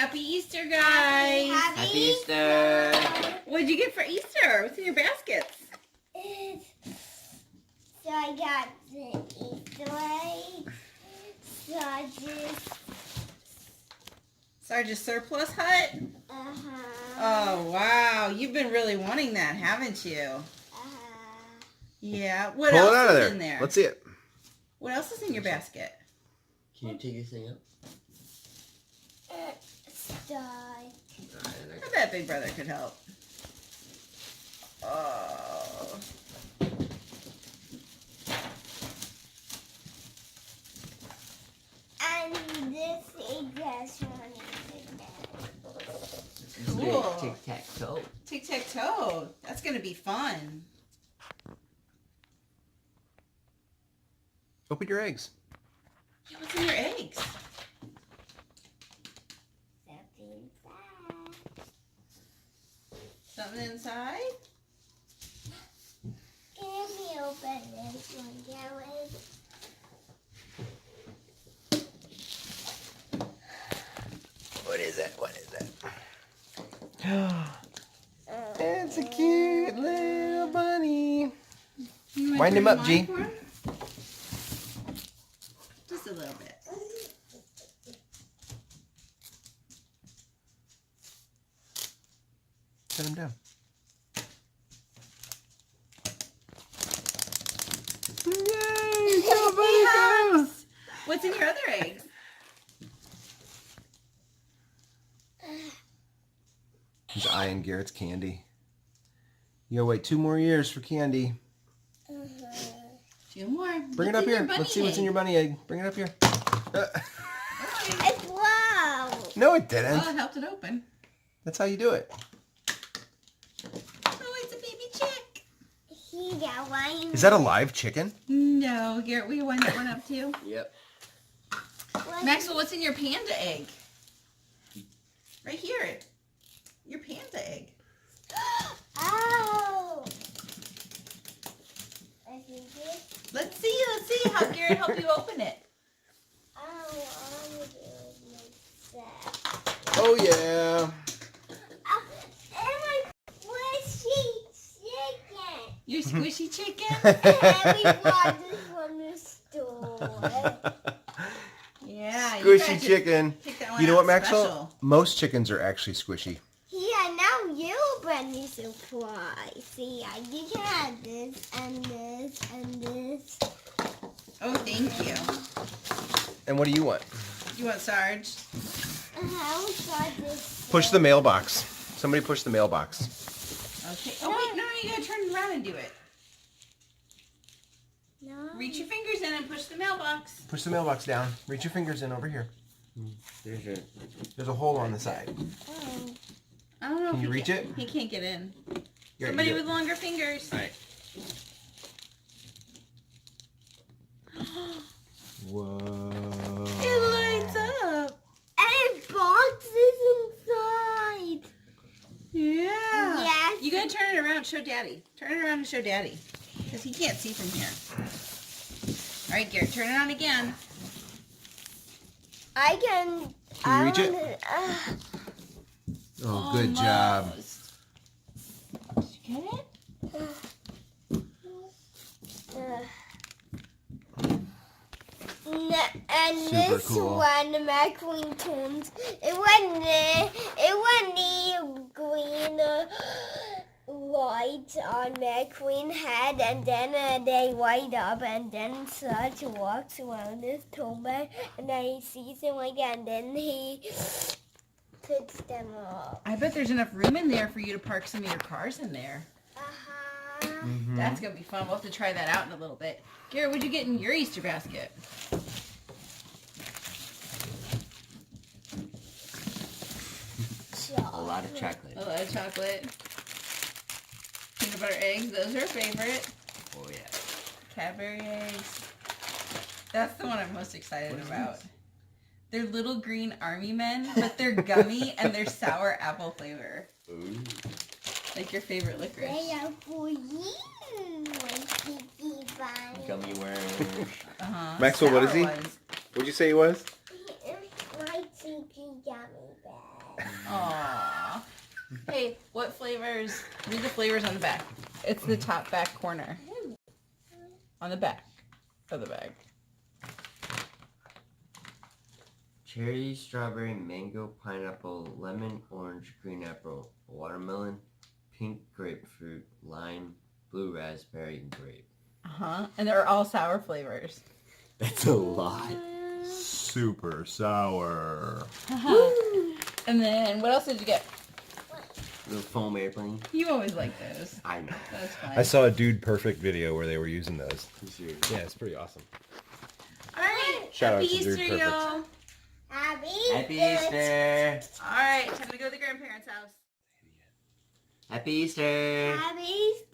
Happy Easter, guys. Happy Easter. What'd you get for Easter? What's in your baskets? So I got the Easter egg, Sarge's Surplus Hut? Oh, wow. You've been really wanting that, haven't you? Yeah. What Pull else it out of is there. in there? Let's see it. What else is in your basket? Can you take your thing up? I bet Big Brother could help. Oh. and this is just one. Cool. Tic-tac-toe. Tic-tac-toe. That's going to be fun. Open your eggs. Yeah, what's in your eggs? Something inside? Can we open this one, Gary? What is that? What is that? It's a cute little bunny. You wanna Wind him turn up, the G. line for him? Just a little bit. Set him down. Yay! Go, bunny, go! What's in your other eggs? He's eyeing Garrett's candy. You gotta wait 2 more years for candy. 2 more. Bring it up here. Let's see what's in your bunny egg. Bring it up here. It's wow. No, it didn't. Oh, it helped it open. That's how you do it. Oh, it's a baby chick. He got one. Is that a live chicken? No, Garrett, will you wind that one up too? Yep. Maxwell, what's in your panda egg? Right here. Your panda egg. Oh. I think it. Let's see how Garrett helped you open it. Oh, I want to do that. Oh, yeah. And my squishy chicken. Your squishy chicken? And we bought this from the store. Yeah. you Squishy guys should chicken. pick that one You know out what, Maxwell? special. Most chickens are actually squishy. Yeah, now you bring me surprise. See, you can have this and this and this. Oh, thank you. And what do you want? You want Sarge? How got this? Push the mailbox. Somebody push the mailbox. Okay. Oh, wait. No, you gotta turn it around and do it. No. Reach your fingers in and push the mailbox. Push the mailbox down. Reach your fingers in over here. There's your... There's a hole on the side. Oh. I don't know Can if you he reach it? He can't get in. Here, Somebody you with do it. longer fingers. All right. Whoa. It lights up. And boxes inside. Yeah. Yes. You gotta turn it around. Show Daddy. Turn it around and show Daddy, because he can't see from here. All right, Garrett, turn it on again. I can. Can you reach it? it? Oh, good job. Almost. Did you get it? And Super this cool. one, McQueen turns. It wasn't the green light on McQueen head, and then they light up, and then Sarge walks around his toolbag, and then he sees him again, and then he picks them up. I bet there's enough room in there for you to park some of your cars in there. Mm-hmm. That's gonna be fun. We'll have to try that out in a little bit. Garrett, what'd you get in your Easter basket? A lot of chocolate. A lot of chocolate. Peanut butter eggs, those are her favorite. Oh, yeah. Cadbury eggs. That's the one I'm most excited What is about. this? They're little green army men, but they're gummy and they're sour apple flavor. Ooh. Like your favorite licorice. They are for you, Kiki Bunny. Gummy worms. Uh-huh. Maxwell, what is Sour he? ones. What'd you say he was? Lights Sticky gummy bear. Aww. Hey, what flavors? Read the flavors on the back. It's the top back corner. On the back of the bag. Cherry, strawberry, mango, pineapple, lemon, orange, green apple, watermelon, pink grapefruit, lime, blue raspberry, and grape. Uh-huh. And they're all sour flavors. That's a lot. Super sour. And then what else did you get? Little foam airplane. You always like those. I know. That's fine. I saw a Dude Perfect video where they were using those. Yeah, it's pretty awesome. All right. Shout out Happy to Dude Easter, Perfect. y'all. Happy Easter! All right, time to go to the grandparents' house. Happy Easter! Happy Easter.